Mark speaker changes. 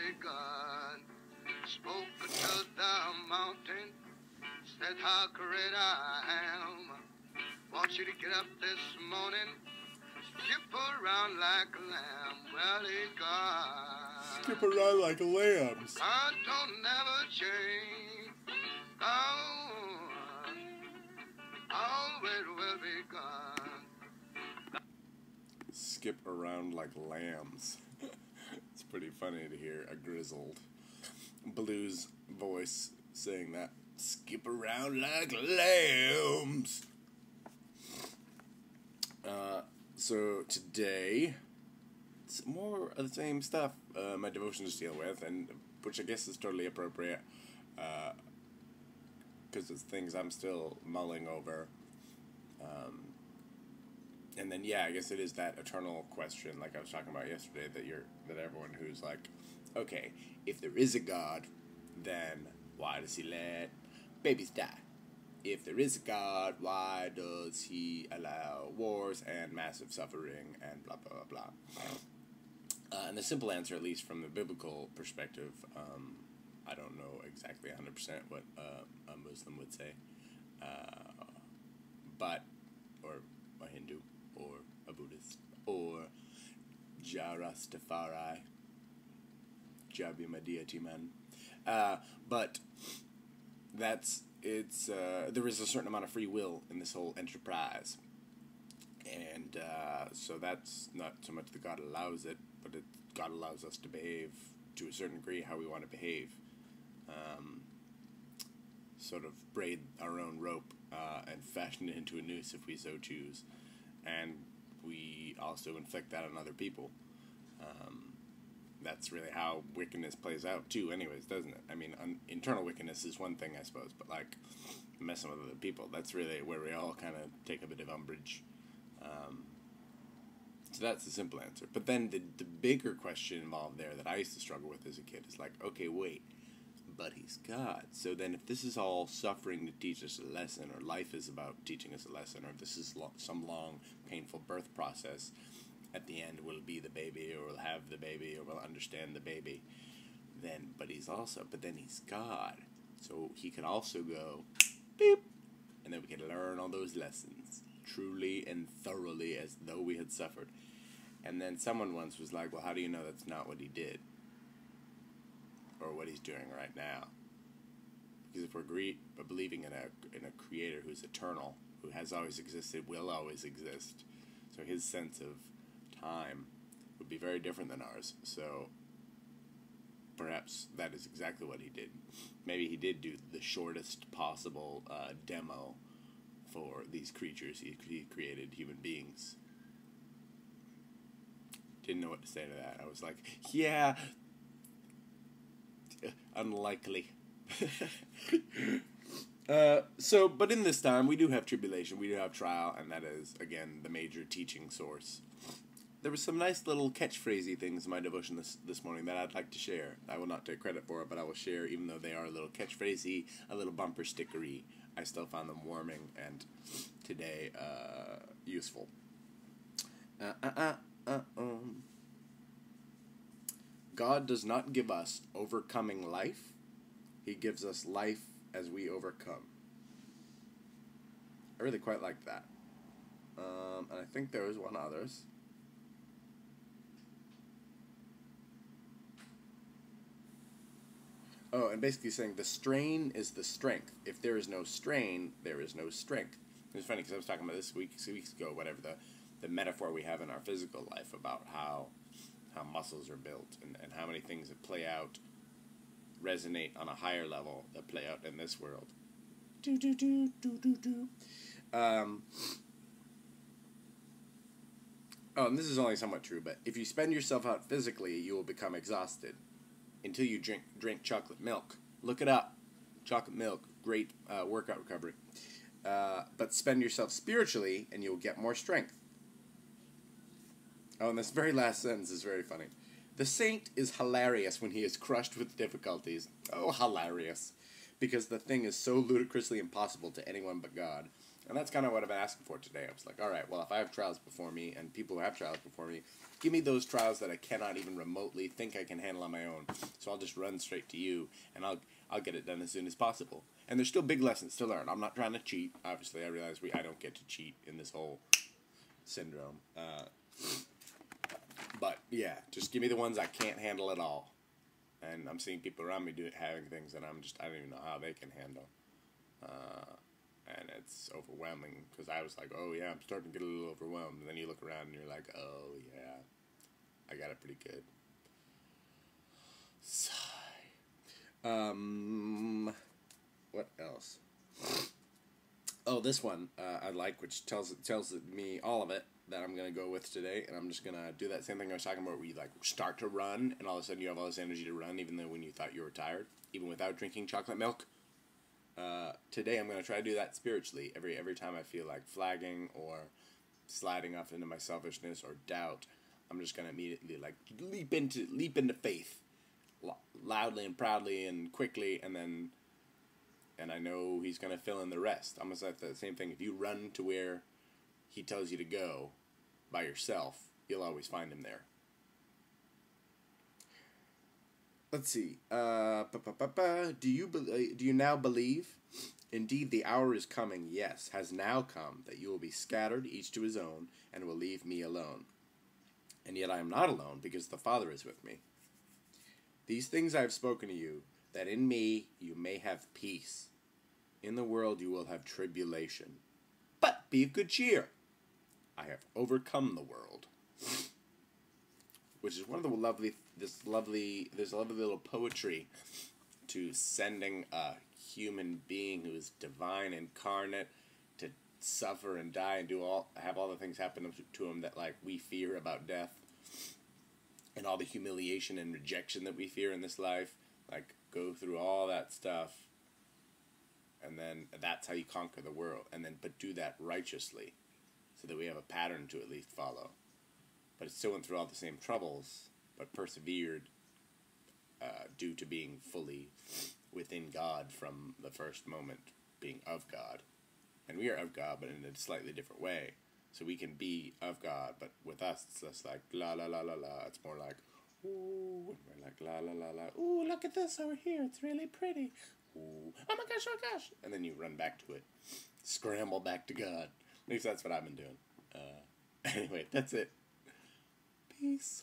Speaker 1: be God. Spoke to the mountain, said how great I am. Want you to get up this morning, skip around like a lamb. Well, he's God.
Speaker 2: Skip around like lambs.
Speaker 1: God don't never change. Oh, always will be God.
Speaker 2: Skip around like lambs. It's pretty funny to hear a grizzled blues voice saying that. Skip around like lambs. So today, it's more of the same stuff my devotion is dealing with, and which I guess is totally appropriate, because it's things I'm still mulling over. And then I guess it is that eternal question, like I was talking about yesterday, that everyone who's like, okay, if there is a God, then why does he let babies die? If there is a God, why does he allow wars and massive suffering and blah, blah, blah, blah? And the simple answer, at least from the biblical perspective, I don't know exactly 100% what a Muslim would say, or a Hindu, or a Buddhist, or Jarastafari, Jabi Madiyati man. But there is a certain amount of free will in this whole enterprise, and so that's not so much that God allows it, but God allows us to behave to a certain degree how we want to behave, sort of braid our own rope and fashion it into a noose if we so choose, and we also inflict that on other people. That's really how wickedness plays out too, anyways, doesn't it? I mean, internal wickedness is one thing, I suppose, but like messing with other people, that's really where we all kind of take a bit of umbrage. So that's the simple answer. But then the bigger question involved there that I used to struggle with as a kid is like, okay, wait, but he's God. So then if this is all suffering to teach us a lesson, or life is about teaching us a lesson, or this is some long, painful birth process, at the end we'll be the baby, or we'll have the baby, or we'll understand the baby, but then he's God. So he could also go, beep, and then we can learn all those lessons, truly and thoroughly, as though we had suffered. And then someone once was like, well, how do you know that's not what he did? Or what he's doing right now? Because if we're believing in a creator who's eternal, who has always existed, will always exist, so his sense of time would be very different than ours. So perhaps that is exactly what he did. Maybe he did do the shortest possible demo for these creatures. He created human beings. Didn't know what to say to that. I was like, yeah, unlikely. But in this time, we do have tribulation, we do have trial, and that is, again, the major teaching source. There were some nice little catchphrasey things in my devotion this morning that I'd like to share. I will not take credit for it, but I will share, even though they are a little catchphrasey, a little bumper stickery. I still found them warming, and today, useful. God does not give us overcoming life. He gives us life as we overcome. I really quite like that. And I think there was one others. Oh, and basically saying the strain is the strength. If there is no strain, there is no strength. It was funny because I was talking about this weeks ago, whatever, the metaphor we have in our physical life about how muscles are built and how many things that play out resonate on a higher level that play out in this world. And this is only somewhat true, but if you spend yourself out physically, you will become exhausted until you drink chocolate milk. Look it up. Chocolate milk, great workout recovery. But spend yourself spiritually, and you'll get more strength. Oh, and this very last sentence is very funny. The saint is hilarious when he is crushed with difficulties. Oh, hilarious. Because the thing is so ludicrously impossible to anyone but God. And that's kind of what I've been asking for today. I was like, all right, well, if I have trials before me and people who have trials before me, give me those trials that I cannot even remotely think I can handle on my own. So I'll just run straight to you, and I'll get it done as soon as possible. And there's still big lessons to learn. I'm not trying to cheat. Obviously, I realize I don't get to cheat in this whole syndrome. But yeah, just give me the ones I can't handle at all. And I'm seeing people around me having things that I don't even know how they can handle. And it's overwhelming, because I was like, oh yeah, I'm starting to get a little overwhelmed. And then you look around and you're like, oh yeah, I got it pretty good. Sigh. What else? Oh, this one I like, which tells me all of it that I'm going to go with today. And I'm just going to do that same thing I was talking about, where you like start to run, and all of a sudden you have all this energy to run, even though when you thought you were tired, even without drinking chocolate milk. Today I'm going to try to do that spiritually. Every time I feel like flagging or sliding off into my selfishness or doubt, I'm just going to immediately like leap into faith, loudly and proudly and quickly, and I know He's going to fill in the rest. Almost like the same thing. If you run to where He tells you to go by yourself, you'll always find Him there. Let's see. Do you now believe? Indeed, the hour is coming, yes, has now come, that you will be scattered, each to his own, and will leave me alone. And yet I am not alone, because the Father is with me. These things I have spoken to you, that in me you may have peace. In the world you will have tribulation. But be of good cheer. I have overcome the world. Which is one of the there's a lovely little poetry to sending a human being who is divine incarnate to suffer and die and have all the things happen to him that like we fear about death, and all the humiliation and rejection that we fear in this life. Like, go through all that stuff, and then that's how you conquer the world. But do that righteously, so that we have a pattern to at least follow. But it still went through all the same troubles, but persevered due to being fully within God from the first moment, being of God. And we are of God, but in a slightly different way. So we can be of God, but with us, it's less like la la la la la. It's more like, ooh, and we're like la la la la. Ooh, look at this over here. It's really pretty. Ooh, oh my gosh, oh my gosh. And then you run back to it. Scramble back to God. At least that's what I've been doing. Anyway, that's it. Peace.